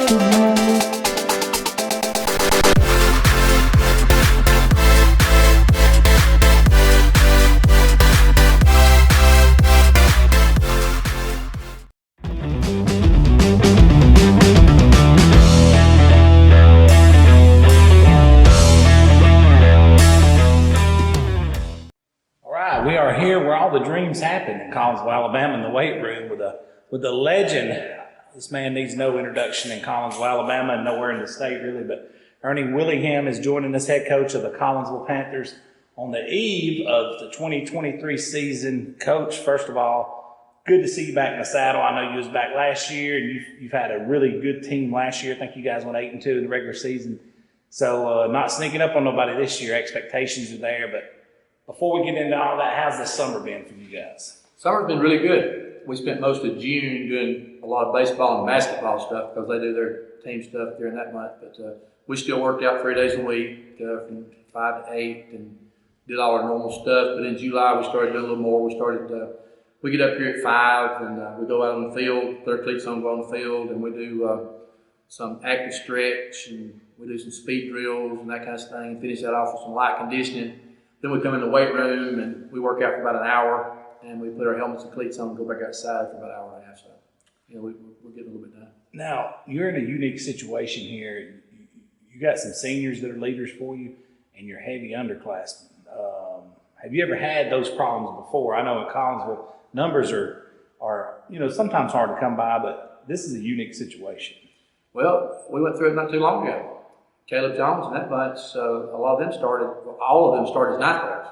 We are here where all the dreams happen in Collinsville, Alabama, in the weight room with a legend. This man needs no introduction in Collinsville, Alabama, and nowhere in the state really. But Ernie Willingham is joining us, head coach of the Collinsville Panthers, on the eve of the 2023 season. Coach, first of all, good to see you back in the saddle. I know you was back last year, and you've had a really good team last year. I think you guys went 8-2 in the regular season. So not sneaking up on nobody this year. Expectations are there, but before we get into all that, how's the summer been for you guys? Summer's been really good. We spent most of June doing a lot of baseball and basketball stuff because they do their team stuff during that month. But we still worked out 3 days a week from 5 to 8 and did all our normal stuff. But in July, we started doing a little more. We get up here at 5 and we go out on the field, put our cleats on, go on the field, and we do some active stretch and we do some speed drills and that kind of thing and finish that off with some light conditioning. Then we come in the weight room and we work out for about an hour and we put our helmets and cleats on and go back outside for about an hour and a half. So, we're getting a little bit done. Now, you're in a unique situation here. You got some seniors that are leaders for you and you're heavy underclassmen. Have you ever had those problems before? I know in Collinsville, numbers are sometimes hard to come by, but this is a unique situation. Well, we went through it not too long ago. Caleb Jones and that bunch, all of them started as ninth graders.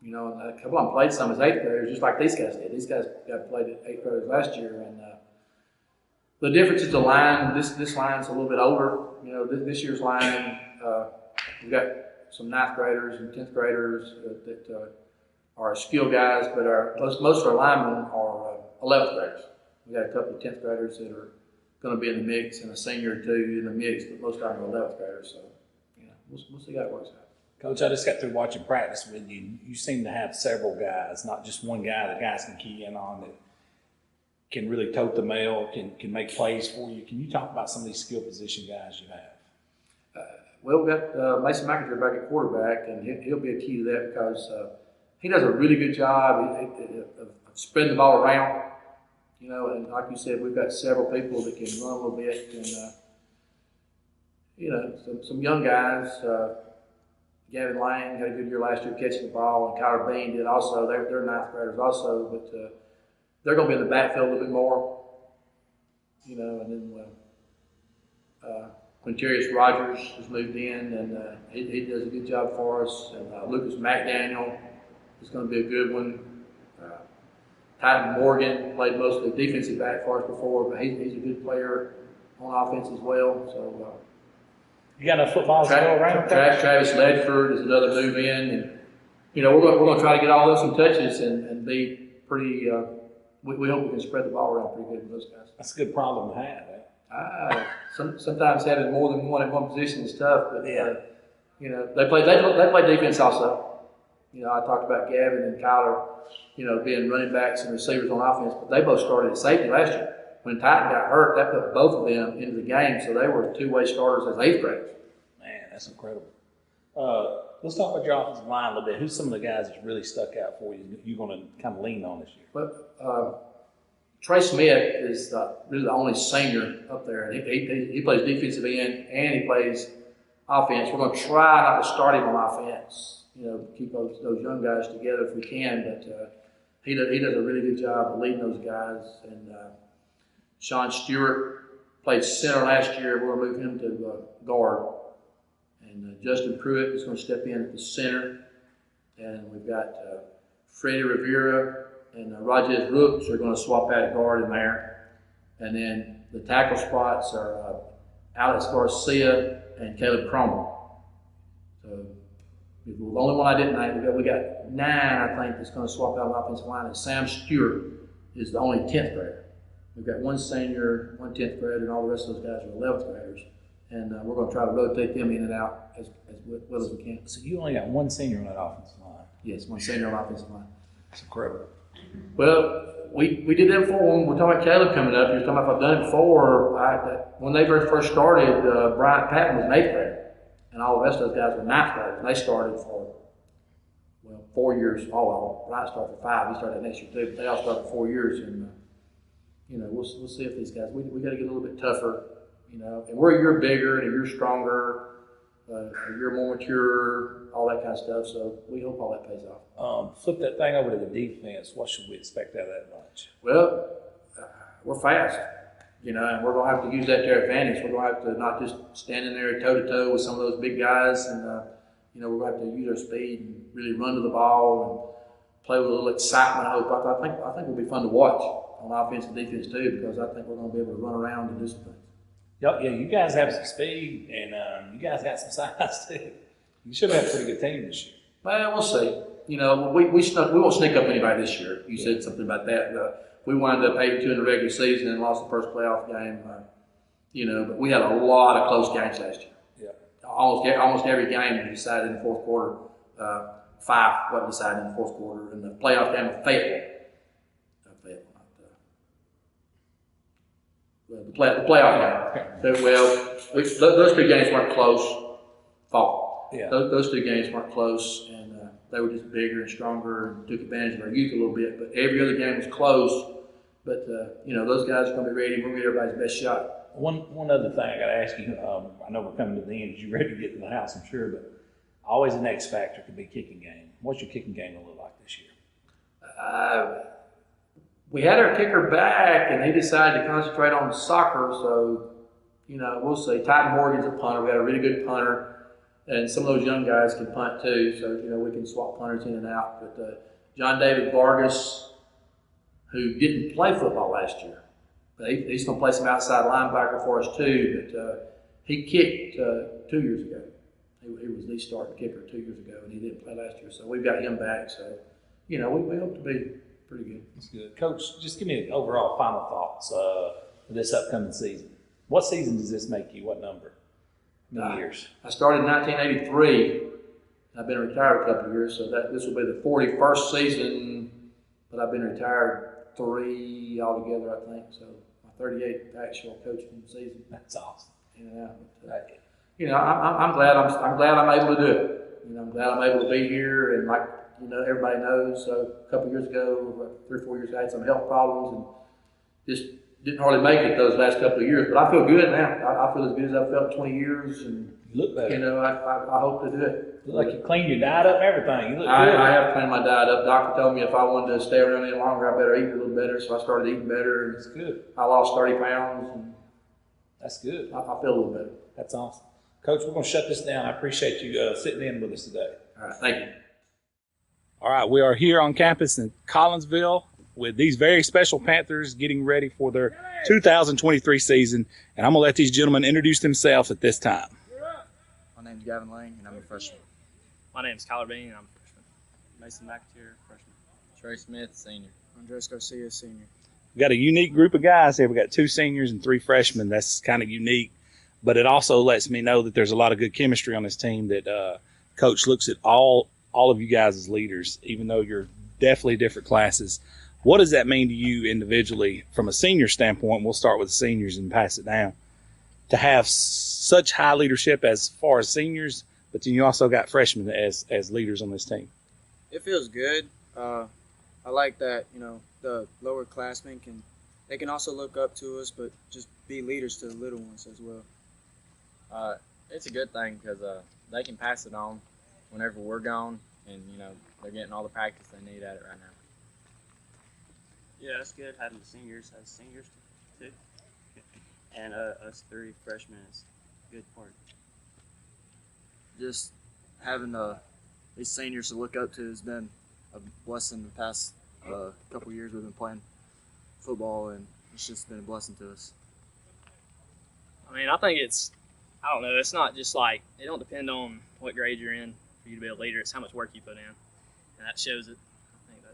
A couple of them played some as eighth graders, just like these guys did. These guys got played at eighth graders last year, and the difference is the line. This line's a little bit older. This year's line, we've got some ninth graders and 10th graders that are skill guys, but most of our linemen are 11th graders. We got a couple of 10th graders that are going to be in the mix, and a senior or two in the mix, but most of them are 11th graders. So, we'll see how it works out. Coach, I just got through watching practice with you. You seem to have several guys, not just one guy that guys can key in on that can really tote the mail, can make plays for you. Can you talk about some of these skill position guys you have? Well, we've got Mason McIntyre back at quarterback, and he'll be a key to that because he does a really good job of spreading the ball around. And like you said, we've got several people that can run a little bit, and some young guys. Gavin Lang had a good year last year catching the ball, and Kyler Bean did also. They're ninth graders also, but they're going to be in the backfield a little bit more. And then Quintarius Rogers has moved in, and he does a good job for us. And Lucas McDaniel is going to be a good one. Titan Morgan played mostly defensive back for us before, but he's a good player on offense as well. So you got enough footballs to go around? Travis Ledford is another move in, and we're going to try to get all those some touches and be pretty. We hope we can spread the ball around pretty good with those guys. That's a good problem to have. Sometimes having more than one at one position is tough, but they play defense also. I talked about Gavin and Kyler, being running backs and receivers on offense, but they both started at safety last year. When Titan got hurt, that put both of them into the game, so they were two-way starters as eighth graders. Man, that's incredible. Let's talk about your offensive line a little bit. Who's some of the guys that really stuck out for you you're going to kind of lean on this year? Well, Trey Smith is really the only senior up there, and he plays defensive end and he plays offense. We're going to try not to start him on offense. Keep those young guys together if we can, but he does a really good job of leading those guys. And Sean Stewart played center last year. We're going to move him to guard. And Justin Pruitt is going to step in at the center. And we've got Freddie Rivera and Rajez Rooks are going to swap out at guard in there. And then the tackle spots are Alex Garcia and Caleb Cromwell. So the only one I didn't name, we got 9, I think, that's going to swap out on the offensive line, and Sam Stewart is the only 10th grader. We've got one senior, one 10th grader, and all the rest of those guys are 11th graders. And we're going to try to rotate them in and out as well as we can. So you only got one senior on that offensive line? Yes, one senior on the offensive line. That's incredible. Well, we did that before. When we're talking about Caleb coming up, you were talking about if I've done it before. When they first started, Bryant Patton was an 8th grader, and all the rest of those guys were 9th graders. And they started for 4 years. All of them. Bryant started for 5. He started next year too. But they all started for 4 years, and we'll see if these guys. We got to get a little bit tougher, And we're a year bigger and a year stronger, a year more mature, all that kind of stuff. So we hope all that pays off. Flip that thing over to the defense. What should we expect out of that bunch? Well, we're fast, and we're going to have to use that to our advantage. We're going to have to not just stand in there toe to toe with some of those big guys, and we're going to have to use our speed and really run to the ball and play with a little excitement. I hope. I think it'll be fun to watch on offense and defense too, because I think we're going to be able to run around and do some things. Yeah, you guys have some speed, and you guys got some size too. You should have a pretty good team this year. Well, we'll see. We won't sneak up anybody this year. You said something about that. We wound up 8-2 in the regular season and lost the first playoff game. But we had a lot of close games last year. Yeah. Almost every game was decided in the fourth quarter. 5 wasn't decided in the fourth quarter. And the playoff game with Fayetteville. The playoff game. Those 2 games weren't close. Yeah. Those 2 games weren't close, and they were just bigger and stronger and took advantage of our youth a little bit. But every other game was close. But those guys are going to be ready. We're going to get everybody's best shot. One other thing I got to ask you. I know we're coming to the end. You're ready to get to the house, I'm sure, but always an X factor could be kicking game. What's your kicking game going to look like this year? We had our kicker back, and he decided to concentrate on soccer. So, we'll see. Titan Morgan's a punter. We had a really good punter. And some of those young guys can punt too, so we can swap punters in and out. But John David Vargas, who didn't play football last year, but he's going to play some outside linebacker for us too. But he kicked 2 years ago. He was the starting kicker 2 years ago, and he didn't play last year. So we've got him back. So we hope to be pretty good. That's good, Coach. Just give me overall final thoughts for this upcoming season. What season does this make you? What number? Years. I started in 1983. I've been retired a couple of years, so this will be the 41st season, but I've been retired 3 altogether, I think. So my 38th actual coaching season. That's awesome. I'm glad I'm able to do it. I'm glad I'm able to be here, and like everybody knows. So a couple of years ago, 3 or 4 years ago, I had some health problems and just didn't hardly make it those last couple of years, but I feel good now. I feel as good as I've felt in 20 years, and you look better. I hope to do it. You look like you cleaned your diet up and everything. You look good. I have cleaned my diet up. Doctor told me if I wanted to stay around any longer, I better eat a little better. So I started eating better. That's good. I lost 30 pounds. And that's good. I feel a little better. That's awesome. Coach, we're going to shut this down. I appreciate you sitting in with us today. All right, thank you. All right, we are here on campus in Collinsville with these very special Panthers getting ready for their 2023 season. And I'm going to let these gentlemen introduce themselves at this time. My name's Gavin Lang, and I'm a freshman. My name's Kyler Bean, and I'm a freshman. Mason McAteer, freshman. Trey Smith, senior. Andres Garcia, senior. We've got a unique group of guys here. We've got 2 seniors and 3 freshmen. That's kind of unique. But it also lets me know that there's a lot of good chemistry on this team, that Coach looks at all of you guys as leaders, even though you're definitely different classes. What does that mean to you individually from a senior standpoint? We'll start with the seniors and pass it down. To have such high leadership as far as seniors, but then you also got freshmen as leaders on this team. It feels good. I like that, the lower classmen can also look up to us, but just be leaders to the little ones as well. It's a good thing because they can pass it on whenever we're gone, and they're getting all the practice they need at it right now. Yeah, that's good. Having the seniors as seniors too, and us 3 freshmen is a good part. Just having these seniors to look up to has been a blessing the past couple of years we've been playing football, and it's just been a blessing to us. I mean, I think it's not just like, it don't depend on what grade you're in for you to be a leader. It's how much work you put in, and that shows it. I think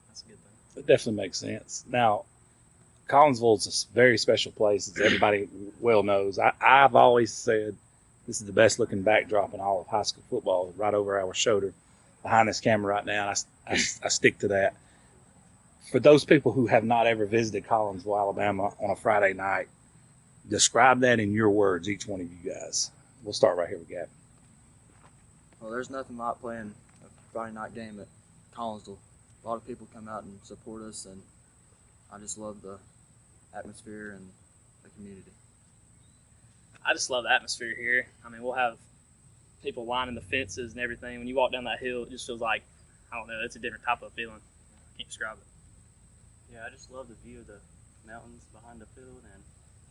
that's a good thing. It definitely makes sense. Now, Collinsville's a very special place, as everybody well knows. I've always said this is the best looking backdrop in all of high school football, right over our shoulder, behind this camera right now. I stick to that. For those people who have not ever visited Collinsville, Alabama on a Friday night, describe that in your words, each one of you guys. We'll start right here with Gavin. Well, there's nothing like playing a Friday night game at Collinsville. A lot of people come out and support us, and I just love the atmosphere and the community. I just love the atmosphere here. I mean, we'll have people lining the fences and everything. When you walk down that hill, it just feels like, I don't know, it's a different type of feeling. I can't describe it. Yeah, I just love the view of the mountains behind the field, and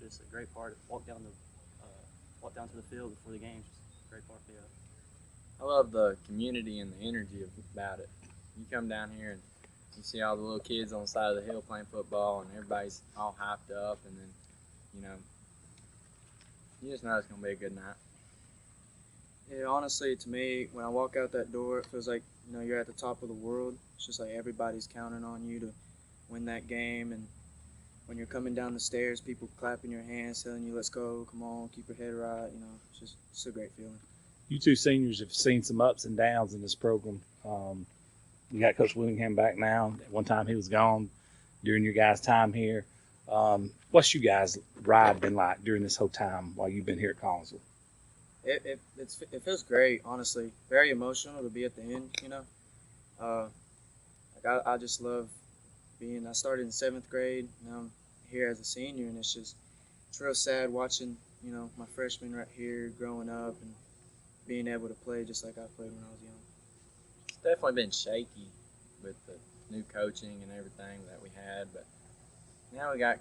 just a great part. Walk down to the field before the games. Just a great part to be at. I love the community and the energy about it. You come down here and you see all the little kids on the side of the hill playing football, and everybody's all hyped up, and then, you know, you just know it's going to be a good night. Yeah, honestly, to me, when I walk out that door, it feels like, you know, you're at the top of the world. It's just like everybody's counting on you to win that game, and when you're coming down the stairs, people clapping your hands, telling you, let's go, come on, keep your head right, you know, it's a great feeling. You two seniors have seen some ups and downs in this program. You got Coach Willingham back now. At one time he was gone during your guys' time here. What's you guys' ride been like during this whole time while you've been here at Collinsville? It feels great, honestly. Very emotional to be at the end, you know. I just love I started in 7th grade, now I'm here as a senior, and it's real sad watching, you know, my freshmen right here growing up and being able to play just like I played when I was young. It's definitely been shaky with the new coaching and everything that we had, but now we got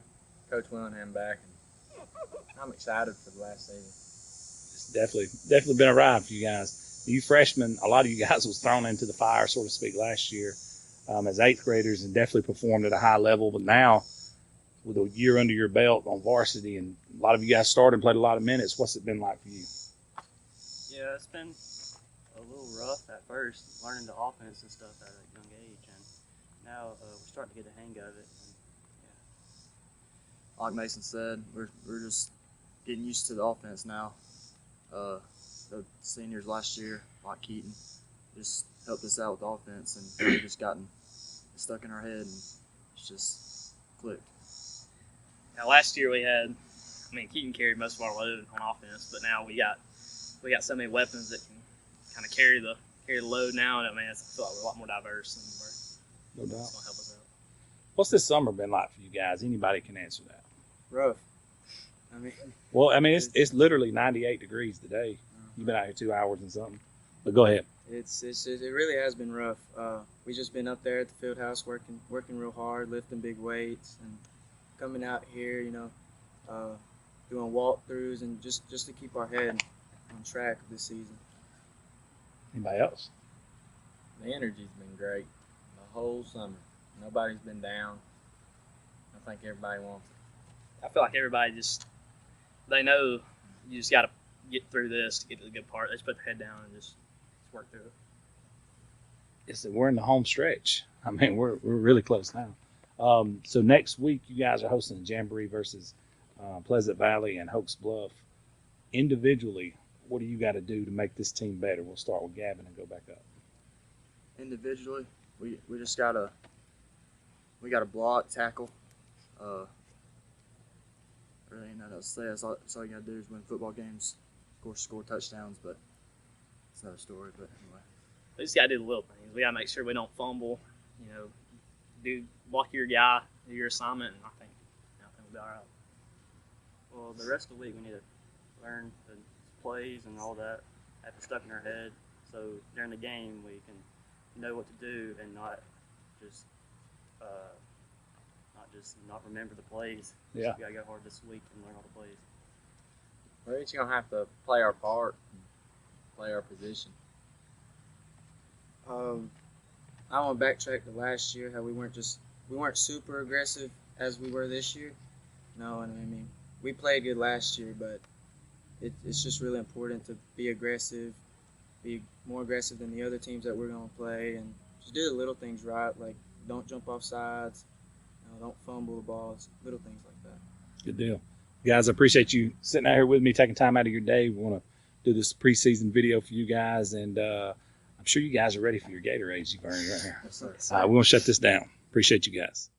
Coach Willingham back, and I'm excited for the last season. It's definitely been a ride for you guys. You freshmen, a lot of you guys was thrown into the fire, so to speak, last year as 8th graders, and definitely performed at a high level. But now, with a year under your belt on varsity, and a lot of you guys started and played a lot of minutes, what's it been like for you? Yeah, it's been a little rough at first, learning the offense and stuff at a young age, and now we're starting to get the hang of it. And, Like Mason said, we're just getting used to the offense now. The seniors last year, like Keaton, just helped us out with the offense, and we've just gotten stuck in our head, and it's just clicked. Now, last year Keaton carried most of our load on offense, but now we got so many weapons that can kind of carry the load now, and I feel like we're a lot more diverse, and No doubt. it's going to help us out. What's this summer been like for you guys? Anybody can answer that. Rough. It's literally 98 degrees today. You've been out here 2 hours and something. But go ahead. It really has been rough. We just been up there at the field house working real hard, lifting big weights, and coming out here, you know, doing walkthroughs, and just to keep our head on track this season. Anybody else? The energy's been great the whole summer. Nobody's been down. I think everybody wants it. I feel like everybody they know you just got to get through this to get to the good part. They just put their head down and just work through it. We're in the home stretch. We're really close now. So next week you guys are hosting a jamboree versus Pleasant Valley and Hoax Bluff. Individually, what do you got to do to make this team better? We'll start with Gavin and go back up. Individually, we just gotta block, tackle. Really ain't nothing else to say. That's all you gotta do is win football games. Of course, score touchdowns, but it's another story. But anyway, We just got to do the little things. We got to make sure we don't fumble. You know, block your guy, do your assignment, and I think we'll be all right. well, the rest of the week we need to learn the plays and all that, have it stuck in our head, so during the game we can know what to do and not not remember the plays. Yeah. We gotta go hard this week and learn all the plays. We're each gonna have to play our part, and play our position. I want to backtrack to last year, how we weren't super aggressive as we were this year. No, and we played good last year, but it's just really important to be aggressive, be more aggressive than the other teams that we're going to play, and just do the little things right, like don't jump off sides, don't fumble the balls, little things like that. Good deal. Guys, I appreciate you sitting out here with me, taking time out of your day. We want to do this preseason video for you guys, and I'm sure you guys are ready for your Gatorades you've earned right here. Yes, sir. All right, we're going to shut this down. Appreciate you guys.